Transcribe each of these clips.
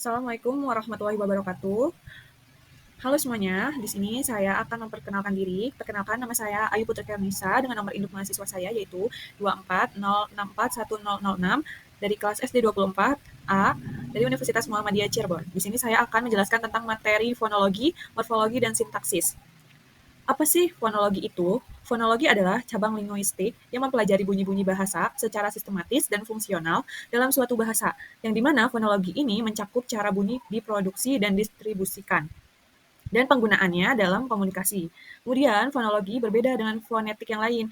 Assalamualaikum warahmatullahi wabarakatuh. Halo semuanya, di sini saya akan memperkenalkan diri. Perkenalkan, nama saya Ayu Putri Karnisa dengan nomor induk mahasiswa saya yaitu 240641006 dari kelas SD 24A dari Universitas Muhammadiyah Cirebon. Di sini saya akan menjelaskan tentang materi fonologi, morfologi, dan sintaksis. Apa sih fonologi itu? Fonologi adalah cabang linguistik yang mempelajari bunyi-bunyi bahasa secara sistematis dan fungsional dalam suatu bahasa, yang dimana fonologi ini mencakup cara bunyi diproduksi dan distribusikan, dan penggunaannya dalam komunikasi. Kemudian, fonologi berbeda dengan fonetik yang lain.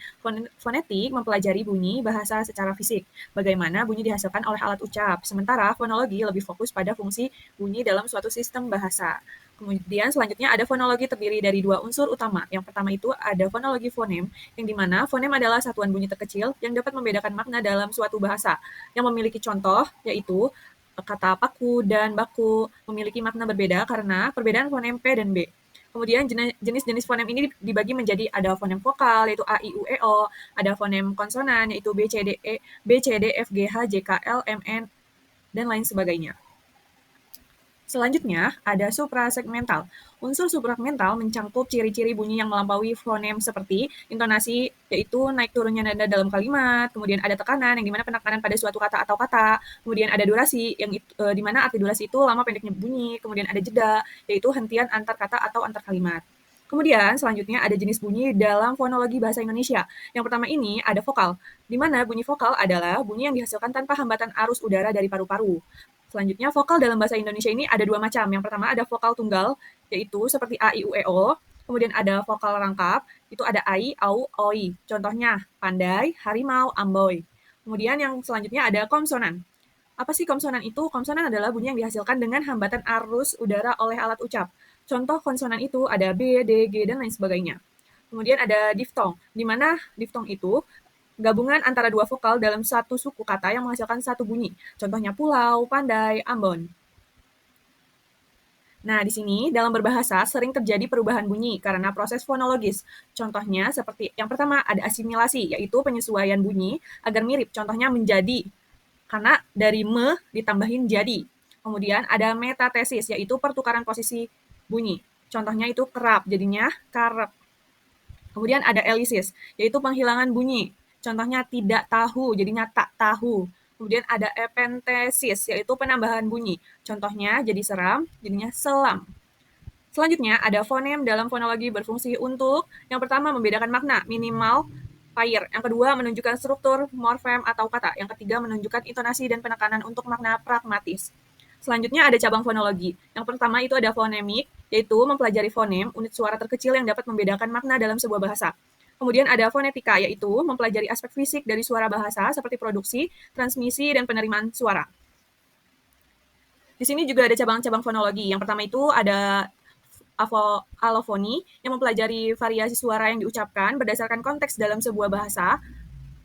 Fonetik mempelajari bunyi bahasa secara fisik, bagaimana bunyi dihasilkan oleh alat ucap, sementara fonologi lebih fokus pada fungsi bunyi dalam suatu sistem bahasa. Kemudian selanjutnya ada fonologi terdiri dari dua unsur utama. Yang pertama itu ada fonologi fonem, yang dimana fonem adalah satuan bunyi terkecil yang dapat membedakan makna dalam suatu bahasa, yang memiliki contoh, yaitu kata paku dan baku memiliki makna berbeda karena perbedaan fonem P dan B. Kemudian jenis-jenis fonem ini dibagi menjadi ada fonem vokal yaitu A, I, U, E, O, ada fonem konsonan yaitu B, C, D, E, B, C, D, F, G, H, J, K, L, M, N, dan lain sebagainya. Selanjutnya, ada suprasegmental. Unsur suprasegmental mencakup ciri-ciri bunyi yang melampaui fonem seperti intonasi, yaitu naik turunnya nada dalam kalimat, kemudian ada tekanan, yang dimana penekanan pada suatu kata atau kata, kemudian ada durasi, yang dimana arti durasi itu lama pendeknya bunyi, kemudian ada jeda, yaitu hentian antar kata atau antar kalimat. Kemudian selanjutnya ada jenis bunyi dalam fonologi bahasa Indonesia. Yang pertama ini ada vokal, di mana bunyi vokal adalah bunyi yang dihasilkan tanpa hambatan arus udara dari paru-paru. Selanjutnya, vokal dalam bahasa Indonesia ini ada dua macam. Yang pertama ada vokal tunggal, yaitu seperti A, I, U, E, O. Kemudian ada vokal rangkap, itu ada ai, au, oi. Contohnya, pandai, harimau, amboy. Kemudian yang selanjutnya ada konsonan. Apa sih konsonan itu? Konsonan adalah bunyi yang dihasilkan dengan hambatan arus udara oleh alat ucap. Contoh konsonan itu ada B, D, G, dan lain sebagainya. Kemudian ada diftong, di mana diftong itu gabungan antara dua vokal dalam satu suku kata yang menghasilkan satu bunyi. Contohnya pulau, pandai, Ambon. Nah, di sini dalam berbahasa sering terjadi perubahan bunyi karena proses fonologis. Contohnya seperti yang pertama ada asimilasi, yaitu penyesuaian bunyi agar mirip. Contohnya menjadi, karena dari me ditambahin jadi. Kemudian ada metatesis, yaitu pertukaran posisi bunyi. Contohnya itu kerap, jadinya karep. Kemudian ada elisis, yaitu penghilangan bunyi. Contohnya tidak tahu, jadinya tak tahu. Kemudian ada epentesis, yaitu penambahan bunyi. Contohnya jadi seram, jadinya selam. Selanjutnya ada fonem dalam fonologi berfungsi untuk yang pertama membedakan makna minimal pair, yang kedua menunjukkan struktur morfem atau kata, yang ketiga menunjukkan intonasi dan penekanan untuk makna pragmatis. Selanjutnya ada cabang fonologi. Yang pertama itu ada fonemik, yaitu mempelajari fonem, unit suara terkecil yang dapat membedakan makna dalam sebuah bahasa. Kemudian ada fonetika, yaitu mempelajari aspek fisik dari suara bahasa seperti produksi, transmisi, dan penerimaan suara. Di sini juga ada cabang-cabang fonologi. Yang pertama itu ada alofoni yang mempelajari variasi suara yang diucapkan berdasarkan konteks dalam sebuah bahasa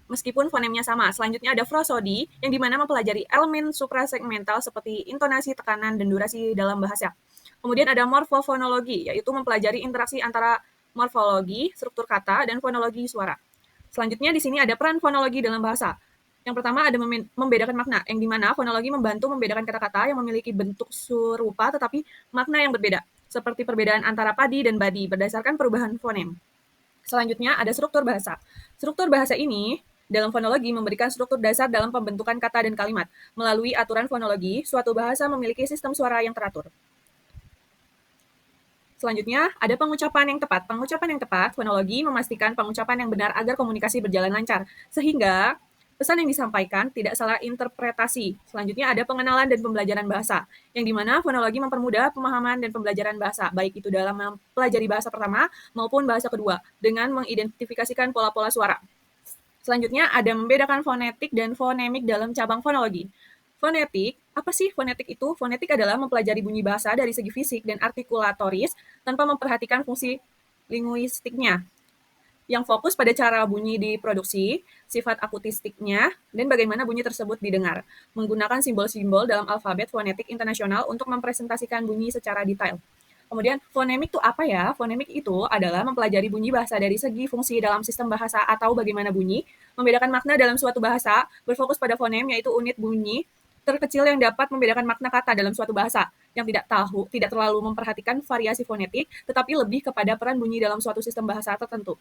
meskipun fonemnya sama. Selanjutnya ada frosodi yang dimana mempelajari elemen suprasegmental seperti intonasi, tekanan, dan durasi dalam bahasa. Kemudian ada morfofonologi, yaitu mempelajari interaksi antara morfologi, struktur kata, dan fonologi suara. Selanjutnya di sini ada peran fonologi dalam bahasa. Yang pertama ada membedakan makna, yang dimana fonologi membantu membedakan kata-kata yang memiliki bentuk serupa tetapi makna yang berbeda, seperti perbedaan antara padi dan badi berdasarkan perubahan fonem. Selanjutnya ada struktur bahasa. Struktur bahasa ini dalam fonologi memberikan struktur dasar dalam pembentukan kata dan kalimat. Melalui aturan fonologi, suatu bahasa memiliki sistem suara yang teratur. Selanjutnya, ada pengucapan yang tepat. Pengucapan yang tepat, fonologi memastikan pengucapan yang benar agar komunikasi berjalan lancar, sehingga pesan yang disampaikan tidak salah interpretasi. Selanjutnya ada pengenalan dan pembelajaran bahasa, yang dimana fonologi mempermudah pemahaman dan pembelajaran bahasa, baik itu dalam mempelajari bahasa pertama maupun bahasa kedua, dengan mengidentifikasikan pola-pola suara. Selanjutnya ada membedakan fonetik dan fonemik dalam cabang fonologi. Fonetik, apa sih fonetik itu? Fonetik adalah mempelajari bunyi bahasa dari segi fisik dan artikulatoris tanpa memperhatikan fungsi linguistiknya, yang fokus pada cara bunyi diproduksi, sifat akutistiknya, dan bagaimana bunyi tersebut didengar, menggunakan simbol-simbol dalam alfabet fonetik internasional untuk mempresentasikan bunyi secara detail. Kemudian, fonemik itu apa ya? Fonemik itu adalah mempelajari bunyi bahasa dari segi fungsi dalam sistem bahasa atau bagaimana bunyi, membedakan makna dalam suatu bahasa, berfokus pada fonem yaitu unit bunyi, terkecil yang dapat membedakan makna kata dalam suatu bahasa, yang tidak terlalu memperhatikan variasi fonetik, tetapi lebih kepada peran bunyi dalam suatu sistem bahasa tertentu.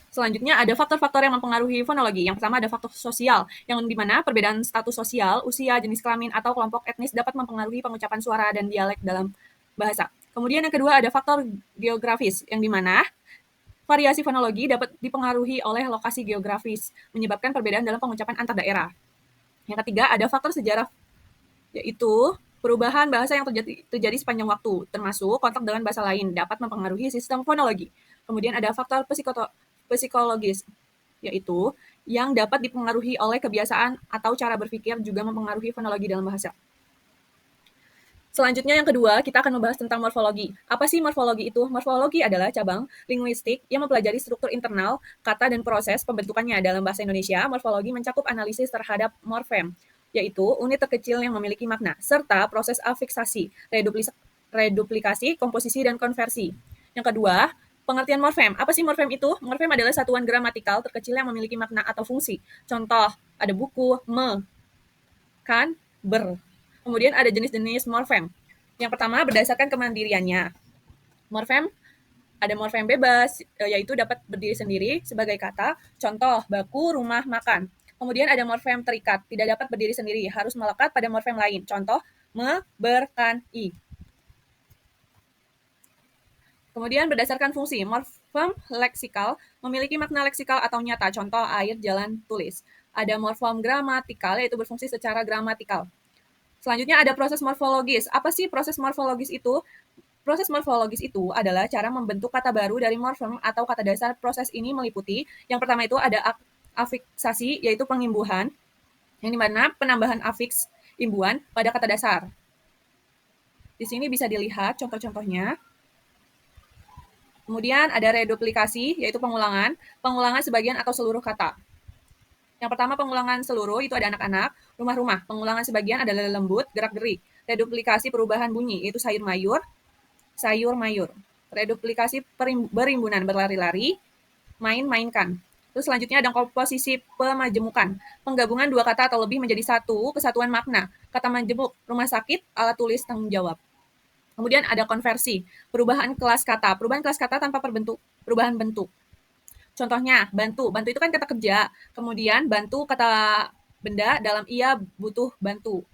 Selanjutnya ada faktor-faktor yang mempengaruhi fonologi. Yang pertama ada faktor sosial, yang dimana perbedaan status sosial, usia, jenis kelamin, atau kelompok etnis dapat mempengaruhi pengucapan suara dan dialek dalam bahasa. Kemudian yang kedua ada faktor geografis, yang dimana variasi fonologi dapat dipengaruhi oleh lokasi geografis, menyebabkan perbedaan dalam pengucapan antar daerah. Yang ketiga ada faktor sejarah, yaitu perubahan bahasa yang terjadi sepanjang waktu, termasuk kontak dengan bahasa lain, dapat mempengaruhi sistem fonologi. Kemudian ada faktor psikologis, yaitu yang dapat dipengaruhi oleh kebiasaan atau cara berpikir juga mempengaruhi fonologi dalam bahasa. Selanjutnya yang kedua, kita akan membahas tentang morfologi. Apa sih morfologi itu? Morfologi adalah cabang linguistik yang mempelajari struktur internal, kata, dan proses pembentukannya. Dalam bahasa Indonesia, morfologi mencakup analisis terhadap morfem, yaitu unit terkecil yang memiliki makna, serta proses afiksasi, reduplikasi, komposisi, dan konversi. Yang kedua, pengertian morfem. Apa sih morfem itu? Morfem adalah satuan gramatikal terkecil yang memiliki makna atau fungsi. Contoh, ada buku, kan, ber. Kemudian ada jenis-jenis morfem. Yang pertama, berdasarkan kemandiriannya. Morfem, ada morfem bebas, yaitu dapat berdiri sendiri sebagai kata. Contoh, baku, rumah, makan. Kemudian ada morfem terikat, tidak dapat berdiri sendiri, harus melekat pada morfem lain. Contoh, ber, kan, i. Kemudian berdasarkan fungsi, morfem leksikal memiliki makna leksikal atau nyata. Contoh, air, jalan, tulis. Ada morfem gramatikal, yaitu berfungsi secara gramatikal. Selanjutnya ada proses morfologis. Apa sih proses morfologis itu? Proses morfologis itu adalah cara membentuk kata baru dari morfem atau kata dasar. Proses ini meliputi, yang pertama itu ada afiksasi, yaitu pengimbuhan, yang dimana penambahan afiks, imbuhan, pada kata dasar. Di sini bisa dilihat contoh-contohnya. Kemudian ada reduplikasi, yaitu pengulangan sebagian atau seluruh kata. Yang pertama pengulangan seluruh, itu ada anak-anak, rumah-rumah. Pengulangan sebagian adalah lembut, gerak-gerik. Reduplikasi perubahan bunyi, yaitu sayur-mayur, sayur-mayur. Reduplikasi berimbunan, berlari-lari, main-mainkan. Terus selanjutnya ada komposisi pemajemukan. Penggabungan dua kata atau lebih menjadi satu kesatuan makna. Kata majemuk, rumah sakit, alat tulis, tanggung jawab. Kemudian ada konversi, perubahan kelas kata. Perubahan kelas kata tanpa perubahan bentuk. Contohnya, bantu. Bantu itu kan kata kerja. Kemudian bantu kata benda dalam ia butuh bantu.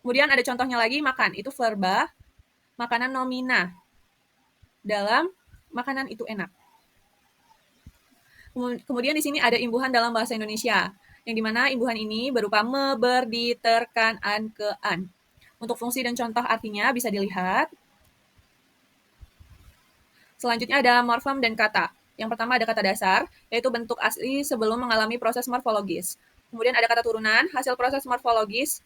Kemudian ada contohnya lagi, makan. Itu verba, makanan nomina. Dalam makanan itu enak. Kemudian di sini ada imbuhan dalam bahasa Indonesia. Yang dimana imbuhan ini berupa me, ber, di, ter, kan, an, ke, an. Untuk fungsi dan contoh artinya bisa dilihat. Selanjutnya ada morfem dan kata. Yang pertama ada kata dasar, yaitu bentuk asli sebelum mengalami proses morfologis. Kemudian ada kata turunan, hasil proses morfologis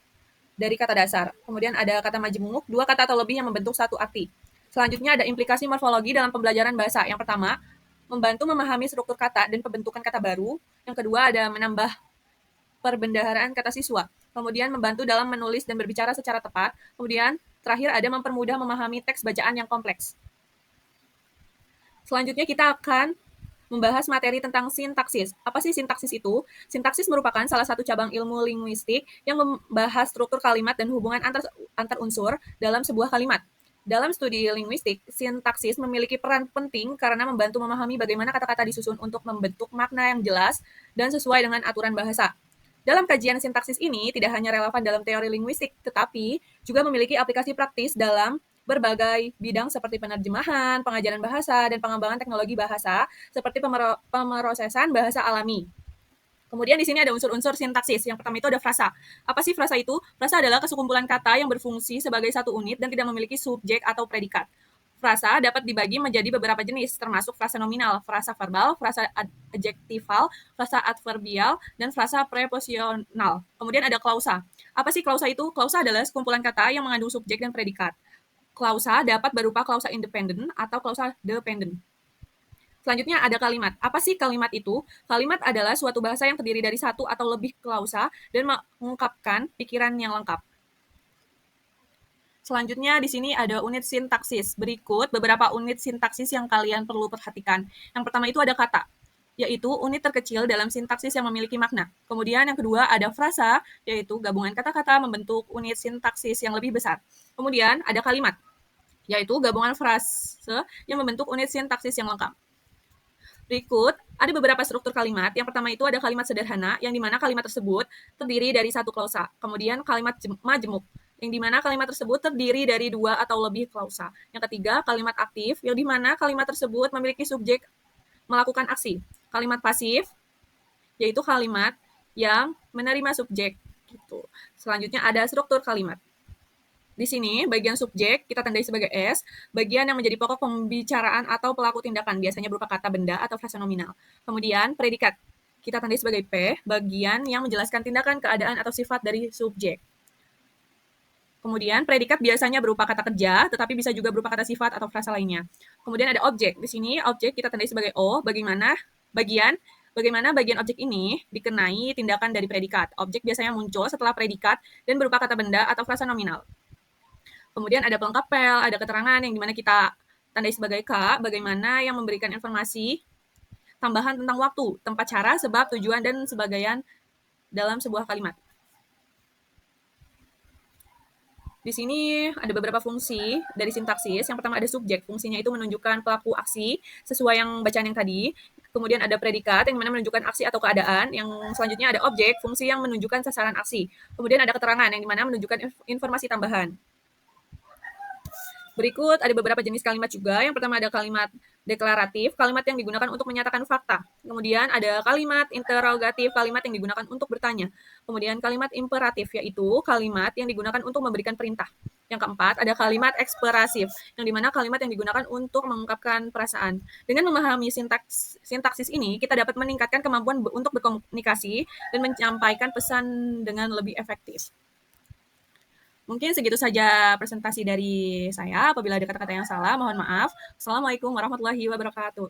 dari kata dasar. Kemudian ada kata majemuk, dua kata atau lebih yang membentuk satu arti. Selanjutnya ada implikasi morfologi dalam pembelajaran bahasa. Yang pertama, membantu memahami struktur kata dan pembentukan kata baru. Yang kedua ada menambah perbendaharaan kata siswa. Kemudian membantu dalam menulis dan berbicara secara tepat. Kemudian terakhir ada mempermudah memahami teks bacaan yang kompleks. Selanjutnya kita akan membahas materi tentang sintaksis. Apa sih sintaksis itu? Sintaksis merupakan salah satu cabang ilmu linguistik yang membahas struktur kalimat dan hubungan antar unsur dalam sebuah kalimat. Dalam studi linguistik, sintaksis memiliki peran penting karena membantu memahami bagaimana kata-kata disusun untuk membentuk makna yang jelas dan sesuai dengan aturan bahasa. Dalam kajian sintaksis ini tidak hanya relevan dalam teori linguistik, tetapi juga memiliki aplikasi praktis dalam berbagai bidang seperti penerjemahan, pengajaran bahasa, dan pengembangan teknologi bahasa, seperti pemrosesan bahasa alami. Kemudian di sini ada unsur-unsur sintaksis. Yang pertama itu ada frasa. Apa sih frasa itu? Frasa adalah kesekumpulan kata yang berfungsi sebagai satu unit dan tidak memiliki subjek atau predikat. Frasa dapat dibagi menjadi beberapa jenis, termasuk frasa nominal, frasa verbal, frasa adjektival, frasa adverbial, dan frasa preposisional. Kemudian ada klausa. Apa sih klausa itu? Klausa adalah sekumpulan kata yang mengandung subjek dan predikat. Klausa dapat berupa klausa independen atau klausa dependen. Selanjutnya ada kalimat. Apa sih kalimat itu? Kalimat adalah suatu bahasa yang terdiri dari satu atau lebih klausa dan mengungkapkan pikiran yang lengkap. Selanjutnya di sini ada unit sintaksis. Berikut beberapa unit sintaksis yang kalian perlu perhatikan. Yang pertama itu ada kata. yaitu unit terkecil dalam sintaksis yang memiliki makna. Kemudian yang kedua ada frasa, yaitu gabungan kata-kata membentuk unit sintaksis yang lebih besar. Kemudian ada kalimat, yaitu gabungan frase yang membentuk unit sintaksis yang lengkap. Berikut ada beberapa struktur kalimat. Yang pertama itu ada kalimat sederhana, yang dimana kalimat tersebut terdiri dari satu klausa. Kemudian kalimat majemuk, yang dimana kalimat tersebut terdiri dari dua atau lebih klausa. Yang ketiga, kalimat aktif, yang dimana kalimat tersebut memiliki subjek melakukan aksi. Kalimat pasif, yaitu kalimat yang menerima subjek. Gitu. Selanjutnya ada struktur kalimat. Di sini, bagian subjek kita tandai sebagai S, bagian yang menjadi pokok pembicaraan atau pelaku tindakan, biasanya berupa kata benda atau frasa nominal. Kemudian, predikat kita tandai sebagai P, bagian yang menjelaskan tindakan, keadaan, atau sifat dari subjek. Kemudian, predikat biasanya berupa kata kerja, tetapi bisa juga berupa kata sifat atau frasa lainnya. Kemudian ada objek. Di sini, objek kita tandai sebagai O, bagaimana bagian objek ini dikenai tindakan dari predikat. Objek biasanya muncul setelah predikat dan berupa kata benda atau frasa nominal. Kemudian ada pelengkap pel, ada keterangan yang dimana kita tandai sebagai K, bagaimana yang memberikan informasi tambahan tentang waktu, tempat, cara, sebab, tujuan, dan sebagainya dalam sebuah kalimat. Di sini ada beberapa fungsi dari sintaksis. Yang pertama ada subjek, fungsinya itu menunjukkan pelaku aksi sesuai yang bacaan yang tadi. Kemudian ada predikat yang mana menunjukkan aksi atau keadaan. Yang selanjutnya ada objek, fungsi yang menunjukkan sasaran aksi. Kemudian ada keterangan yang dimana menunjukkan informasi tambahan. Berikut ada beberapa jenis kalimat juga. Yang pertama ada kalimat deklaratif, kalimat yang digunakan untuk menyatakan fakta. Kemudian ada kalimat interrogatif, kalimat yang digunakan untuk bertanya. Kemudian kalimat imperatif, yaitu kalimat yang digunakan untuk memberikan perintah. Yang keempat ada kalimat eksprasif, yang dimana kalimat yang digunakan untuk mengungkapkan perasaan. Dengan memahami sintaksis ini, kita dapat meningkatkan kemampuan untuk berkomunikasi dan menyampaikan pesan dengan lebih efektif. Mungkin segitu saja presentasi dari saya. Apabila ada kata-kata yang salah, mohon maaf. Assalamualaikum warahmatullahi wabarakatuh.